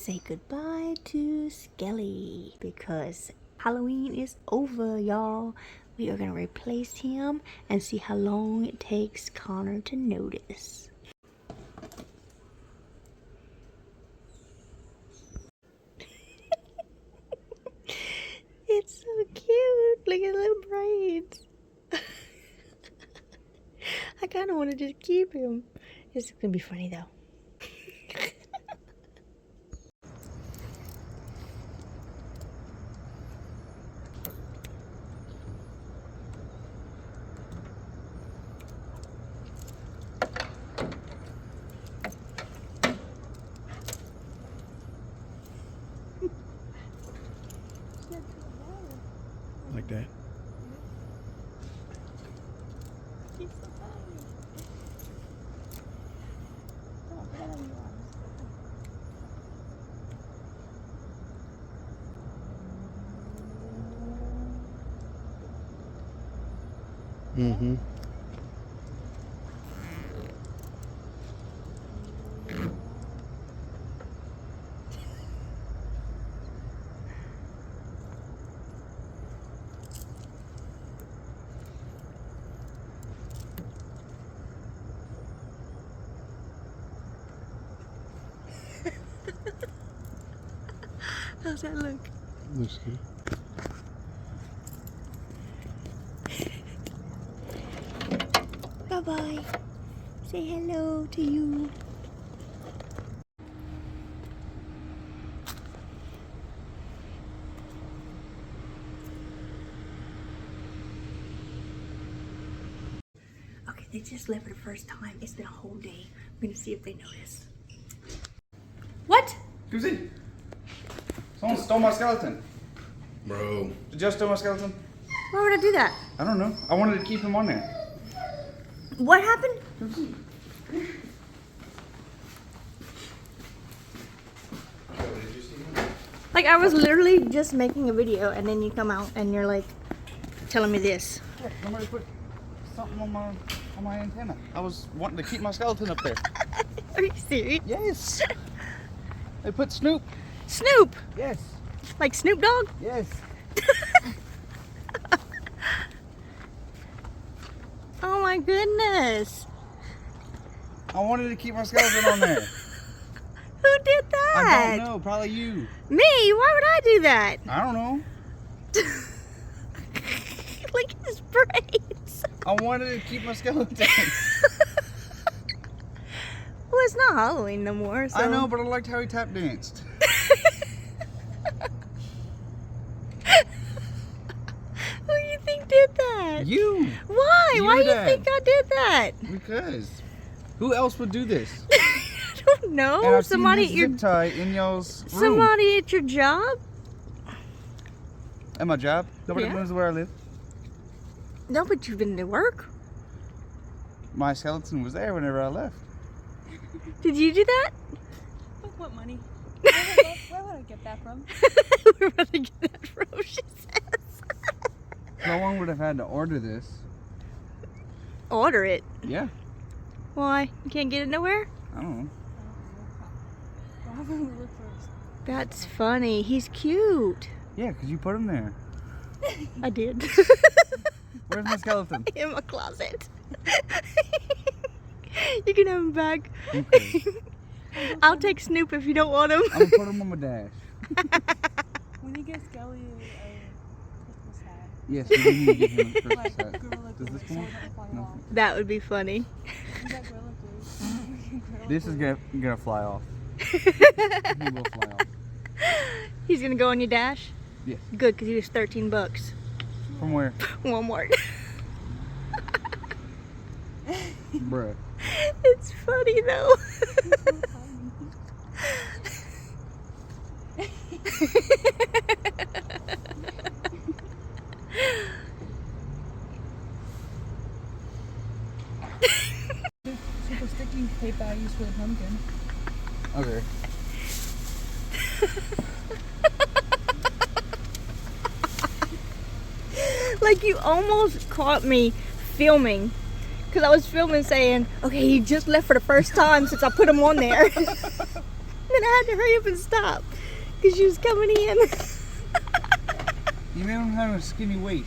say goodbye to Skelly because Halloween is over, y'all. We are gonna replace him and see how long it takes Connor to notice. It's so cute. Look at the little braids. I kind of want to just keep him. It's gonna be funny though. Like that. He's so funny. Oh, put that on your arms. Mm-hmm. How's that look? Looks good. Bye-bye. Say hello to you. Okay, they just left for the first time. It's been a whole day. I'm gonna see if they notice. What? Who's in? Someone stole my skeleton. Bro. Did you steal my skeleton? Why would I do that? I don't know. I wanted to keep him on there. What happened? Like, I was literally just making a video and then you come out and you're like telling me this. Yeah, somebody put something on my antenna. I was wanting to keep my skeleton up there. Are you serious? Yes. They put Snoop. Snoop! Yes. Like Snoop Dogg? Yes. Oh my goodness. I wanted to keep my skeleton on there. Who did that? I don't know. Probably you. Me? Why would I do that? I don't know. Look at his braids. I wanted to keep my skeleton. Well, it's not Halloween no more, so. I know, but I liked how he tap danced. Who do you think did that? You. Why? You Why do you did. think I did that? Because. Who else would do this? I don't know. And I've Somebody seen at your this zip tie in y'all's room. somebody at your job? At my job. Nobody Yeah. knows where I live. No, but you've been to work. My skeleton was there whenever I left. Did you do that? With what money? Where would I get that from? Where would I get that from? She says. No one would have had to order this. Order it. Yeah. Why? You can't get it nowhere? I don't know. Why would we look first? That's funny. He's cute. Yeah, because you put him there. I did. Where's my skeleton? In my closet. You can have him back. Okay. I'll take Snoop if you don't want him. I'm going to put him on my dash. When you get Skelly a Christmas hat, Yes, we need to get him a Christmas like hat. Gorilla Does Glue, this so one? it doesn't fly No. off. That would be funny. You got Gorilla Glue. Gorilla This is Glue. gonna fly off. He will fly off. He's gonna go on your dash? Yes. Good, because he was $13. From where? Walmart. Bruh. It's funny though. Super sticky tape I use for the pumpkin. Okay. Like, you almost caught me filming. Because I was filming saying, okay, he just left for the first time since I put him on there. and I had to hurry up and stop because she was coming in. You made him have a skinny waist.